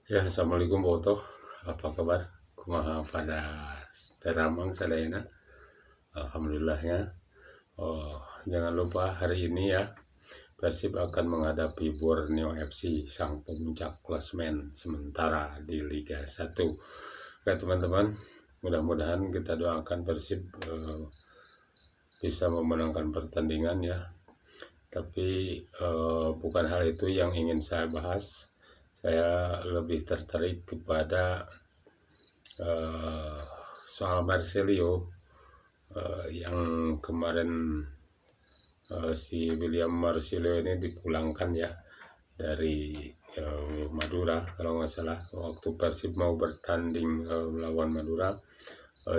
Ya, assalamualaikum Boto. Apa kabar? Kumaha pada daramang sadayana. Alhamdulillahnya. Oh, jangan lupa hari ini ya, Persib akan menghadapi Borneo FC, sang pemuncak klasemen sementara di Liga 1. Oke teman-teman, mudah-mudahan kita doakan Persib bisa memenangkan pertandingan ya. Tapi bukan hal itu yang ingin saya bahas. Saya lebih tertarik kepada soal Marcelio yang kemarin si William Marcelio ini dipulangkan ya dari Madura kalau nggak salah. Waktu Persib mau bertanding melawan Madura,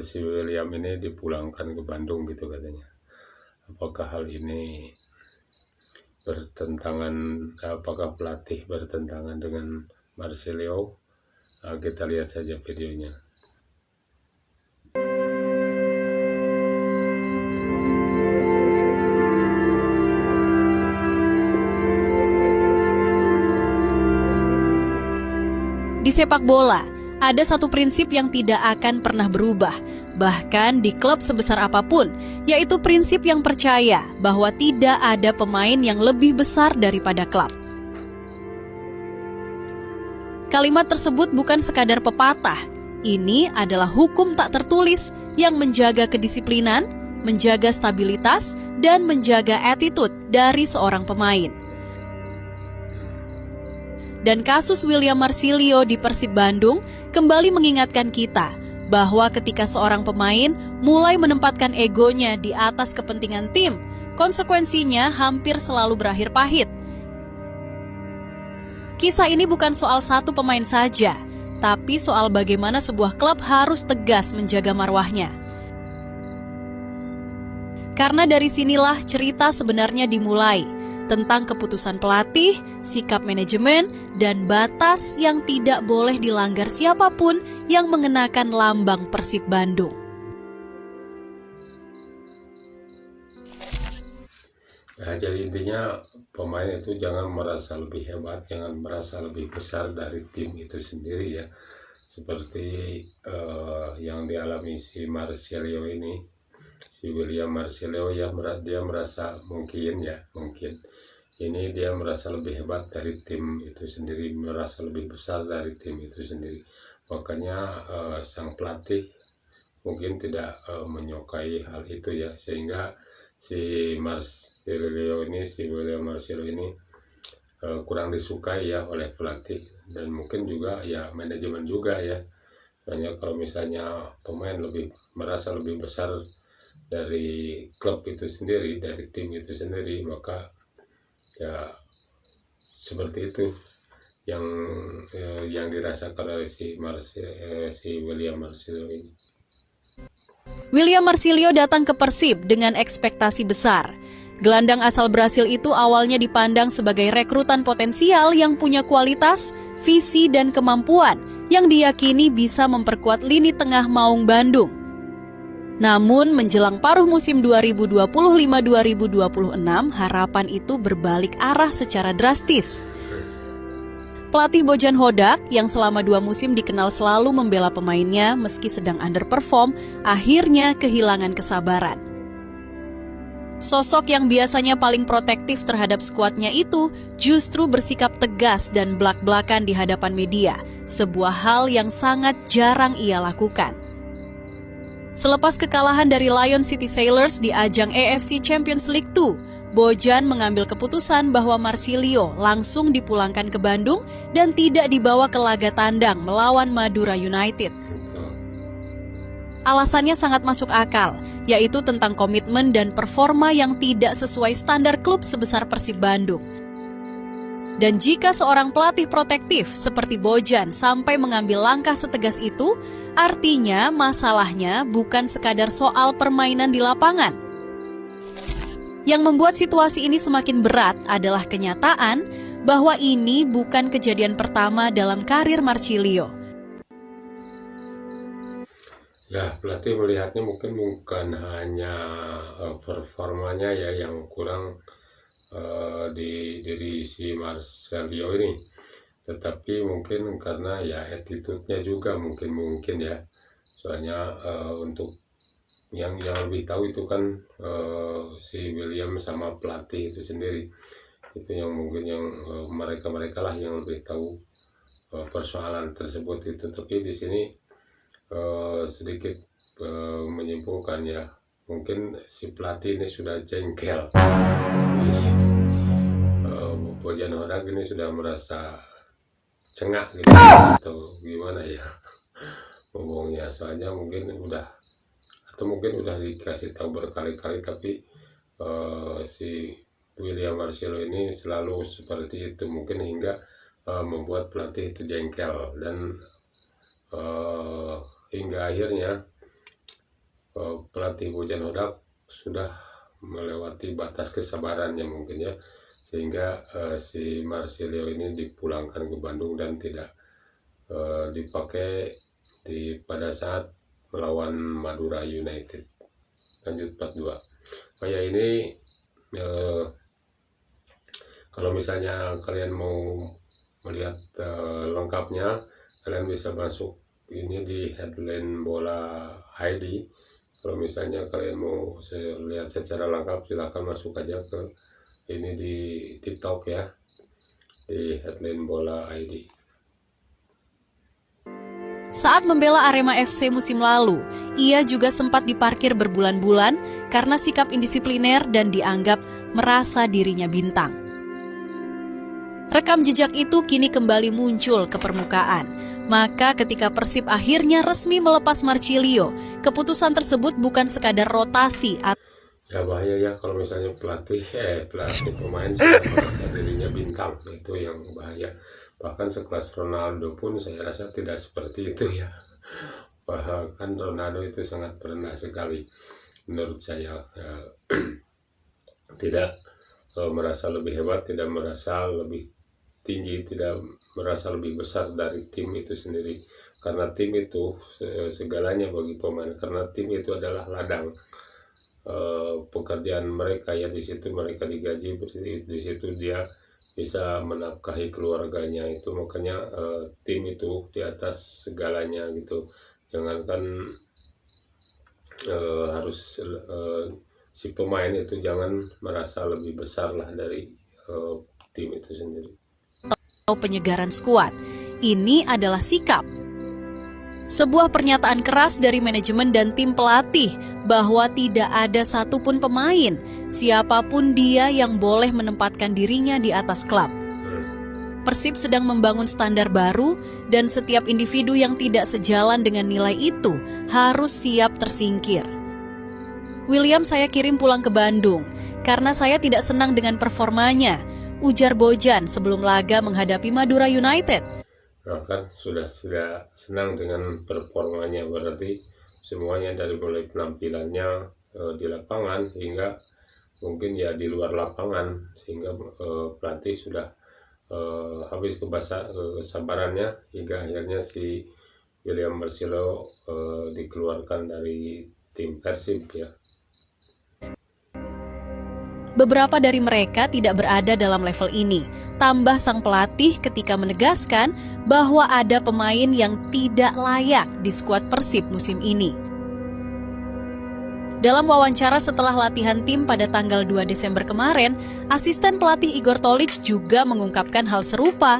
si William ini dipulangkan ke Bandung gitu katanya. Apakah hal ini bertentangan, apakah pelatih bertentangan dengan Marcelio? Kita lihat saja videonya. Di sepak bola, ada satu prinsip yang tidak akan pernah berubah, bahkan di klub sebesar apapun, yaitu prinsip yang percaya bahwa tidak ada pemain yang lebih besar daripada klub. Kalimat tersebut bukan sekadar pepatah, ini adalah hukum tak tertulis yang menjaga kedisiplinan, menjaga stabilitas, dan menjaga attitude dari seorang pemain. Dan kasus William Marcelio di Persib Bandung kembali mengingatkan kita bahwa ketika seorang pemain mulai menempatkan egonya di atas kepentingan tim, konsekuensinya hampir selalu berakhir pahit. Kisah ini bukan soal satu pemain saja, tapi soal bagaimana sebuah klub harus tegas menjaga marwahnya. Karena dari sinilah cerita sebenarnya dimulai, tentang keputusan pelatih, sikap manajemen, dan batas yang tidak boleh dilanggar siapapun yang mengenakan lambang Persib Bandung. Ya, jadi intinya pemain itu jangan merasa lebih hebat, jangan merasa lebih besar dari tim itu sendiri ya. Seperti yang dialami si Marcelio ini, si William Marcelio ya, dia merasa mungkin ini dia merasa lebih hebat dari tim itu sendiri, merasa lebih besar dari tim itu sendiri. Makanya sang pelatih mungkin tidak menyukai hal itu ya, sehingga si William Marcelio ini kurang disukai ya oleh pelatih, dan mungkin juga ya manajemen juga ya. Soalnya kalau misalnya pemain merasa lebih besar dari klub itu sendiri, dari tim itu sendiri, maka ya seperti itu yang dirasakan oleh si William Marcelio ini. William Marcelio datang ke Persib dengan ekspektasi besar. Gelandang asal Brasil itu awalnya dipandang sebagai rekrutan potensial yang punya kualitas, visi, dan kemampuan yang diyakini bisa memperkuat lini tengah Maung Bandung. Namun menjelang paruh musim 2025-2026, harapan itu berbalik arah secara drastis. Pelatih Bojan Hodak yang selama 2 musim dikenal selalu membela pemainnya meski sedang underperform, akhirnya kehilangan kesabaran. Sosok yang biasanya paling protektif terhadap skuadnya itu justru bersikap tegas dan blak-blakan di hadapan media, sebuah hal yang sangat jarang ia lakukan. Selepas kekalahan dari Lion City Sailors di ajang AFC Champions League 2, Bojan mengambil keputusan bahwa Marcelio langsung dipulangkan ke Bandung dan tidak dibawa ke laga tandang melawan Madura United. Alasannya sangat masuk akal, yaitu tentang komitmen dan performa yang tidak sesuai standar klub sebesar Persib Bandung. Dan jika seorang pelatih protektif seperti Bojan sampai mengambil langkah setegas itu, artinya masalahnya bukan sekadar soal permainan di lapangan. Yang membuat situasi ini semakin berat adalah kenyataan bahwa ini bukan kejadian pertama dalam karir Marcelio. Ya, pelatih melihatnya mungkin bukan hanya performanya ya yang kurang di diri si Marcelio ini, tetapi mungkin karena ya attitude-nya juga mungkin ya, soalnya untuk yang lebih tahu itu kan si William sama pelatih itu sendiri, itu yang mungkin yang mereka lah yang lebih tahu persoalan tersebut itu. Tapi di sini sedikit menyimpulkan ya, mungkin si pelatih ini sudah jengkel, si Bojan Hodak ini sudah merasa cengak gitu atau gimana ya ngomongnya, soalnya mungkin udah dikasih tahu berkali-kali, tapi si William Marcelo ini selalu seperti itu, mungkin hingga membuat pelatih itu jengkel, dan hingga akhirnya pelatih Bojan Hodak sudah melewati batas kesabarannya mungkin ya, sehingga si Marcelo ini dipulangkan ke Bandung dan tidak dipakai pada saat melawan Madura United. Lanjut 4-2. Oh ya, ini kalau misalnya kalian mau melihat lengkapnya, kalian bisa masuk ini di Headline Bola ID. Kalau misalnya kalian mau lihat secara lengkap, silahkan masuk aja ke ini di TikTok ya, di Headline Bola ID. Saat membela Arema FC musim lalu, ia juga sempat diparkir berbulan-bulan karena sikap indisipliner dan dianggap merasa dirinya bintang. Rekam jejak itu kini kembali muncul ke permukaan. Maka ketika Persib akhirnya resmi melepas Marcilio, keputusan tersebut bukan sekadar rotasi. Ya bahaya ya kalau misalnya pelatih pemain sudah merasa dirinya bintang, itu yang bahaya. Bahkan sekelas Ronaldo pun saya rasa tidak seperti itu ya. Bahkan Ronaldo itu sangat rendah sekali menurut saya. Tidak merasa lebih hebat, tidak merasa lebih tinggi, tidak merasa lebih besar dari tim itu sendiri. Karena tim itu segalanya bagi pemain, karena tim itu adalah ladang pekerjaan mereka ya, di situ mereka digaji, di situ dia bisa menafkahi keluarganya, itu makanya tim itu di atas segalanya gitu. Jangankan harus si pemain itu jangan merasa lebih besar lah dari tim itu sendiri. Penyegaran skuad, ini adalah sikap. Sebuah pernyataan keras dari manajemen dan tim pelatih bahwa tidak ada satupun pemain, siapapun dia, yang boleh menempatkan dirinya di atas klub. Persib sedang membangun standar baru dan setiap individu yang tidak sejalan dengan nilai itu harus siap tersingkir. William saya kirim pulang ke Bandung karena saya tidak senang dengan performanya, ujar Bojan sebelum laga menghadapi Madura United. Nah, kan sudah senang dengan performanya, berarti semuanya dari mulai penampilannya di lapangan hingga mungkin ya di luar lapangan, sehingga pelatih sudah habis kesabarannya hingga akhirnya si William Marcelo dikeluarkan dari tim Persib ya. Beberapa dari mereka tidak berada dalam level ini. Tambah sang pelatih ketika menegaskan bahwa ada pemain yang tidak layak di skuad Persib musim ini. Dalam wawancara setelah latihan tim pada tanggal 2 Desember kemarin, asisten pelatih Igor Tolić juga mengungkapkan hal serupa.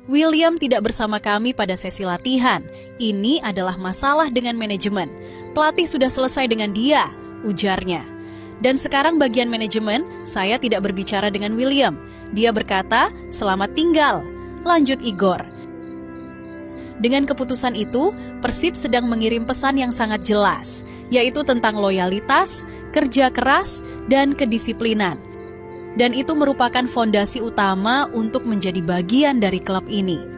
William tidak bersama kami pada sesi latihan. Ini adalah masalah dengan manajemen. Pelatih sudah selesai dengan dia, ujarnya. Dan sekarang bagian manajemen, saya tidak berbicara dengan William. Dia berkata, selamat tinggal. Lanjut Igor. Dengan keputusan itu, Persib sedang mengirim pesan yang sangat jelas, yaitu tentang loyalitas, kerja keras, dan kedisiplinan. Dan itu merupakan fondasi utama untuk menjadi bagian dari klub ini.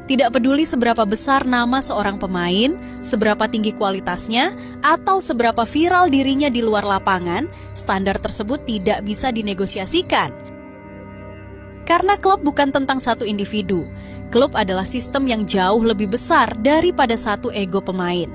Tidak peduli seberapa besar nama seorang pemain, seberapa tinggi kualitasnya, atau seberapa viral dirinya di luar lapangan, standar tersebut tidak bisa dinegosiasikan. Karena klub bukan tentang satu individu. Klub adalah sistem yang jauh lebih besar daripada satu ego pemain.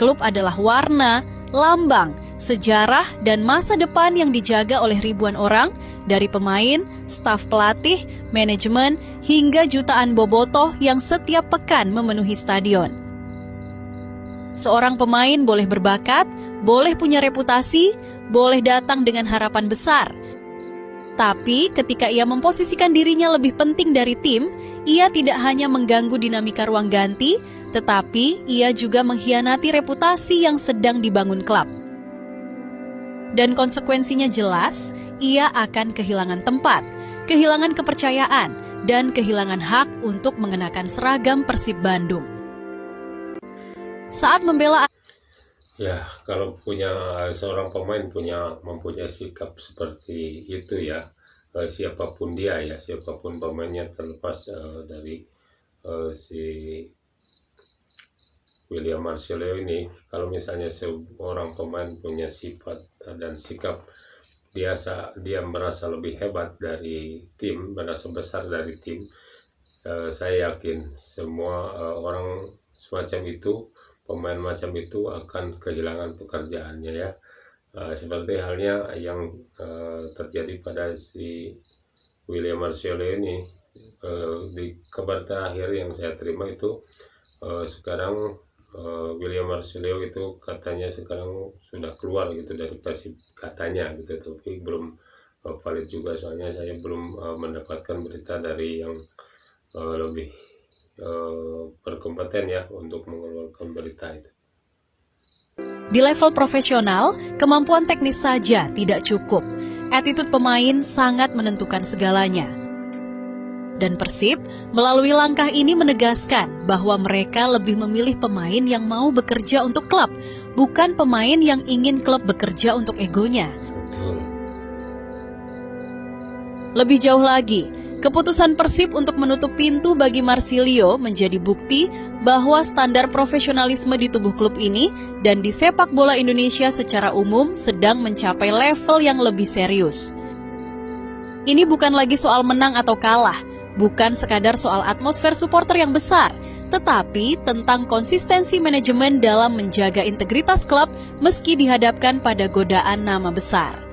Klub adalah warna, lambang, sejarah, dan masa depan yang dijaga oleh ribuan orang, dari pemain, staf pelatih, manajemen, hingga jutaan bobotoh yang setiap pekan memenuhi stadion. Seorang pemain boleh berbakat, boleh punya reputasi, boleh datang dengan harapan besar. Tapi ketika ia memposisikan dirinya lebih penting dari tim, ia tidak hanya mengganggu dinamika ruang ganti, tetapi ia juga mengkhianati reputasi yang sedang dibangun klub. Dan konsekuensinya jelas, ia akan kehilangan tempat, kehilangan kepercayaan, dan kehilangan hak untuk mengenakan seragam Persib Bandung. Saat membela... Ya, kalau seorang pemain mempunyai sikap seperti itu ya, siapapun dia ya, siapapun pemainnya, terlepas dari si William Marcelo ini, kalau misalnya seorang pemain punya sifat dan sikap dia merasa lebih hebat dari tim, merasa besar dari tim, saya yakin semua orang semacam itu, pemain macam itu akan kehilangan pekerjaannya ya. Seperti halnya yang terjadi pada si William Marcelo ini. Di kabar terakhir yang saya terima itu sekarang William Marcelo itu katanya sekarang sudah keluar gitu dari Persib, katanya gitu, tapi belum valid juga, soalnya saya belum mendapatkan berita dari yang lebih berkompeten ya untuk mengeluarkan berita itu. Di level profesional, kemampuan teknis saja tidak cukup. Attitude pemain sangat menentukan segalanya. Dan Persib melalui langkah ini menegaskan bahwa mereka lebih memilih pemain yang mau bekerja untuk klub, bukan pemain yang ingin klub bekerja untuk egonya. Betul. Lebih jauh lagi, keputusan Persib untuk menutup pintu bagi Marsilio menjadi bukti bahwa standar profesionalisme di tubuh klub ini dan di sepak bola Indonesia secara umum sedang mencapai level yang lebih serius. Ini bukan lagi soal menang atau kalah, bukan sekadar soal atmosfer supporter yang besar, tetapi tentang konsistensi manajemen dalam menjaga integritas klub meski dihadapkan pada godaan nama besar.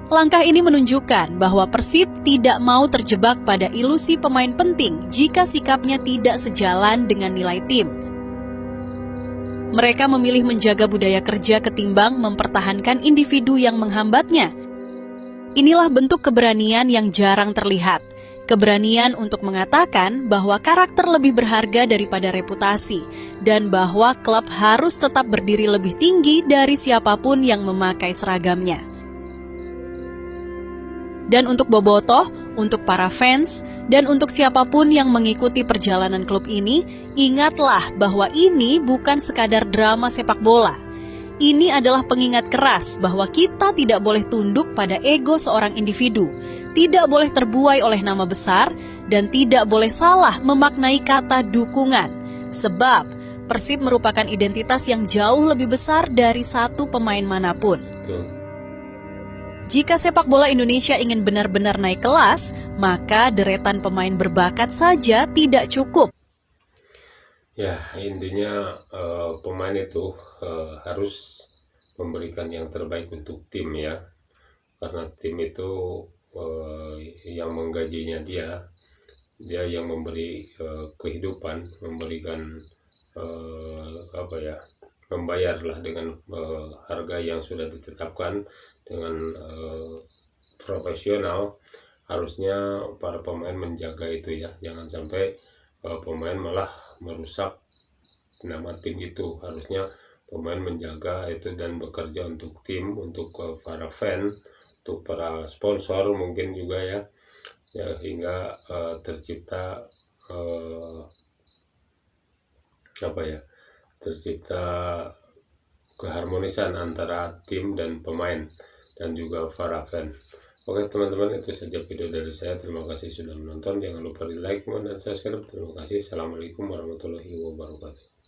Langkah ini menunjukkan bahwa Persib tidak mau terjebak pada ilusi pemain penting jika sikapnya tidak sejalan dengan nilai tim. Mereka memilih menjaga budaya kerja ketimbang mempertahankan individu yang menghambatnya. Inilah bentuk keberanian yang jarang terlihat. Keberanian untuk mengatakan bahwa karakter lebih berharga daripada reputasi dan bahwa klub harus tetap berdiri lebih tinggi dari siapapun yang memakai seragamnya. Dan untuk bobotoh, untuk para fans, dan untuk siapapun yang mengikuti perjalanan klub ini, ingatlah bahwa ini bukan sekadar drama sepak bola. Ini adalah pengingat keras bahwa kita tidak boleh tunduk pada ego seorang individu, tidak boleh terbuai oleh nama besar, dan tidak boleh salah memaknai kata dukungan. Sebab Persib merupakan identitas yang jauh lebih besar dari satu pemain manapun. Jika sepak bola Indonesia ingin benar-benar naik kelas, maka deretan pemain berbakat saja tidak cukup. Ya, intinya pemain itu harus memberikan yang terbaik untuk tim ya, karena tim itu yang menggajinya dia yang memberi kehidupan, memberikan membayarlah dengan harga yang sudah ditetapkan dengan profesional. Harusnya para pemain menjaga itu ya, jangan sampai pemain malah merusak nama tim itu. Harusnya pemain menjaga itu dan bekerja untuk tim, untuk para fan, untuk para sponsor mungkin juga ya hingga tercipta tercipta keharmonisan antara tim dan pemain dan juga para fan. Oke teman-teman, itu saja video dari saya. Terima kasih sudah menonton. Jangan lupa di like dan subscribe. Terima kasih. Assalamualaikum warahmatullahi wabarakatuh.